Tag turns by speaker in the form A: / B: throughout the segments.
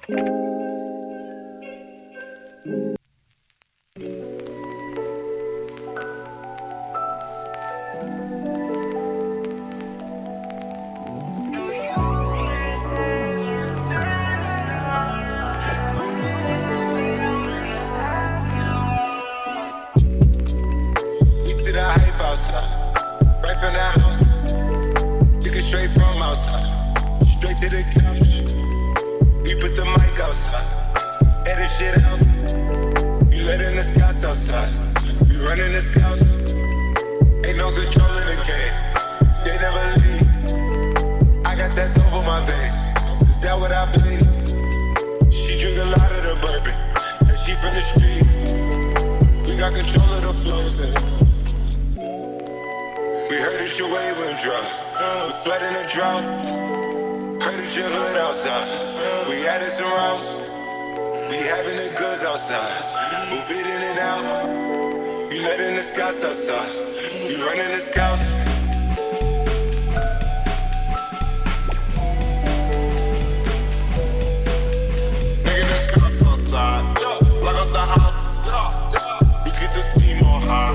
A: Right from the house, took it straight from outside, straight to the couch. We put the mic outside, edit shit out. You letting the scouts outside, we running the scouts. Ain't no control in the game, they never leave. I got that soap on my veins, is that what I believe? She drink a lot of the bourbon, and she from the street. We got control of the flows in it. We heard that your wave went dry. We flood in the drought. Heard that your hood outside. We added some routes. We having the goods outside. Move it in and out. We letting the scouts outside. We running the scouts. Nigga, the cops outside. Lock up the house. We get the team on high.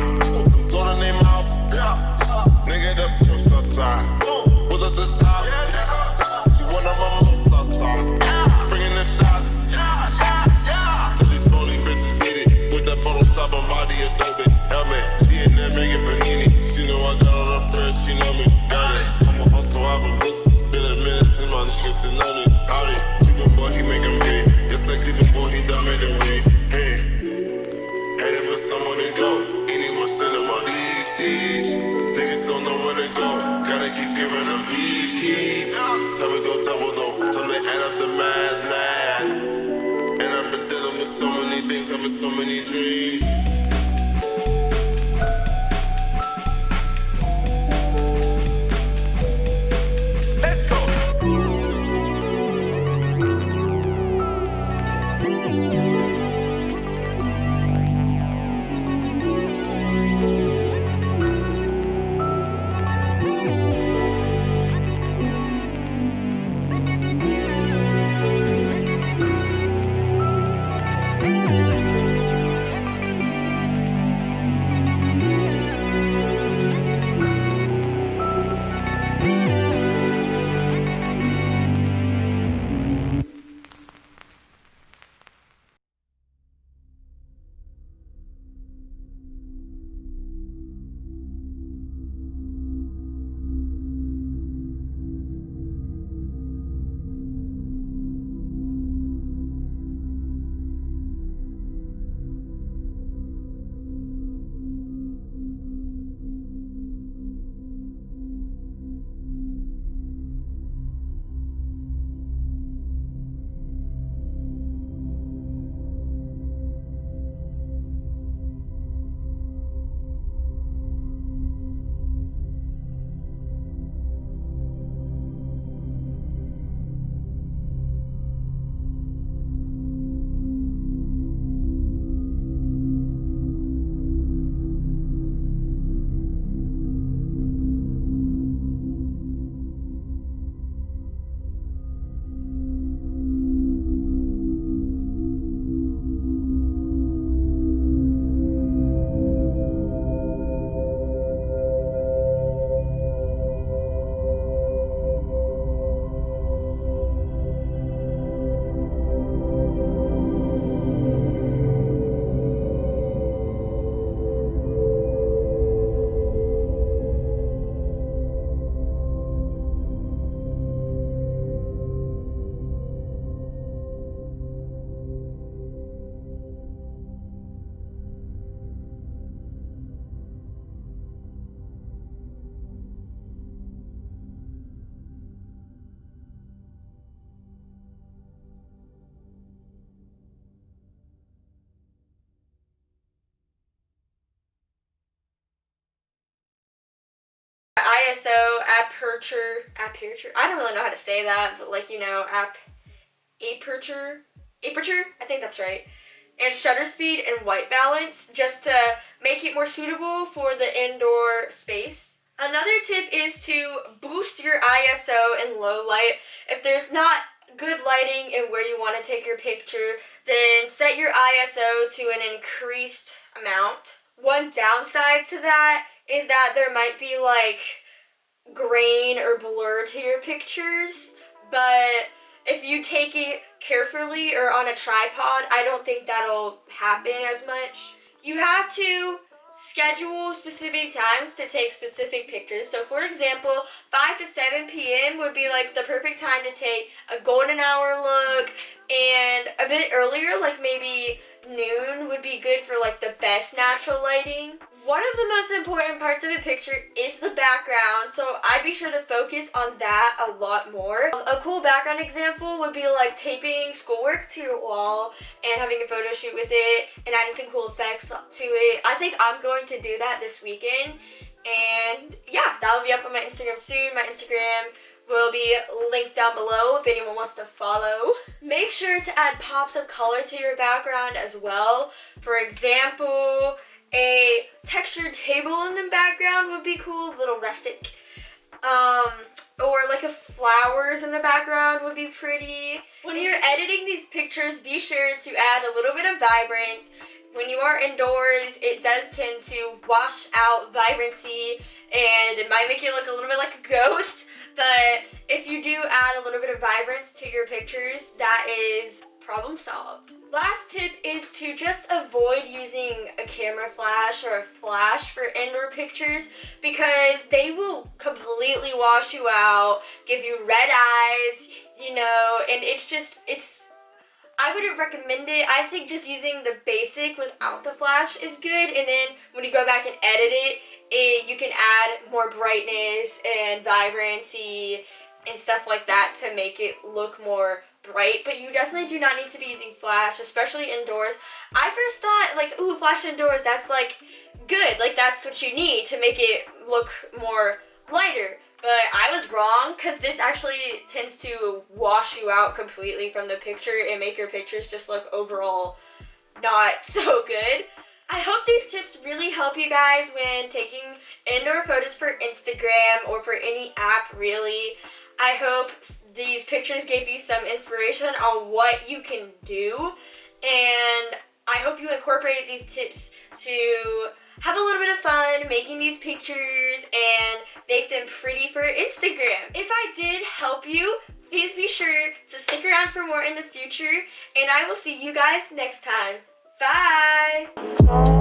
A: Blow the name out. Nigga, the post outside. Pull up the top. She one of my most outside. Bringing the shots. Till these phony bitches get it. With that Photoshop on body Adobe. Helmet. She in there making panini. She know I got all the bread. She know me. Got it. I'm a hustle. I've been listening. Been a minute since my niggas to know me. Howdy. Cleveland boy, he making me. Yes, like Cleveland boy, he done made it me. Hey. Headed for someone to go. Any more cinema. These. Niggas don't know where to go. Gotta keep giving them heat. Tell me go double though. Till they add up the mad. And I've been dealing with so many things, having so many dreams. Let's go.
B: ISO, aperture, I don't really know how to say that, but like, you know, aperture, I think that's right, and shutter speed and white balance, just to make it more suitable for the indoor space. Another tip is to boost your ISO in low light. If there's not good lighting and where you want to take your picture, then set your ISO to an increased amount. One downside to that is that there might be like grain or blur to your pictures, but if you take it carefully or on a tripod, I don't think that'll happen as much. You have to schedule specific times to take specific pictures. So for example, 5 to 7 p.m. would be like the perfect time to take a golden hour look, and a bit earlier, like maybe noon, would be good for like the best natural lighting. One of the most important parts of a picture is the background, so I'd be sure to focus on that a lot more. A cool background example would be like taping schoolwork to your wall and having a photo shoot with it and adding some cool effects to it. I think I'm going to do that this weekend, and yeah, that'll be up on my Instagram soon. My Instagram will be linked down below if anyone wants to follow. Make sure to add pops of color to your background as well. For example, a textured table in the background would be cool, a little rustic. Or like a flowers in the background would be pretty. When you're editing these pictures, be sure to add a little bit of vibrance. When you are indoors, it does tend to wash out vibrancy and it might make you look a little bit like a ghost. But if you do add a little bit of vibrance to your pictures, that is problem solved. Last tip is to just avoid using a camera flash or a flash for indoor pictures, because they will completely wash you out, give you red eyes, and I wouldn't recommend it. I think just using the basic without the flash is good, and then when you go back and edit it, you can add more brightness and vibrancy and stuff like that to make it look more bright. But you definitely do not need to be using flash, especially indoors. I first thought like, ooh, flash indoors, that's like good, like that's what you need to make it look more lighter. But I was wrong, because this actually tends to wash you out completely from the picture and make your pictures just look overall not so good. I hope these tips really help you guys when taking indoor photos for Instagram or for any app really. I hope these pictures gave you some inspiration on what you can do, and I hope you incorporate these tips to have a little bit of fun making these pictures and make them pretty for Instagram. If I did help you, please be sure to stick around for more in the future, and I will see you guys next time. Bye!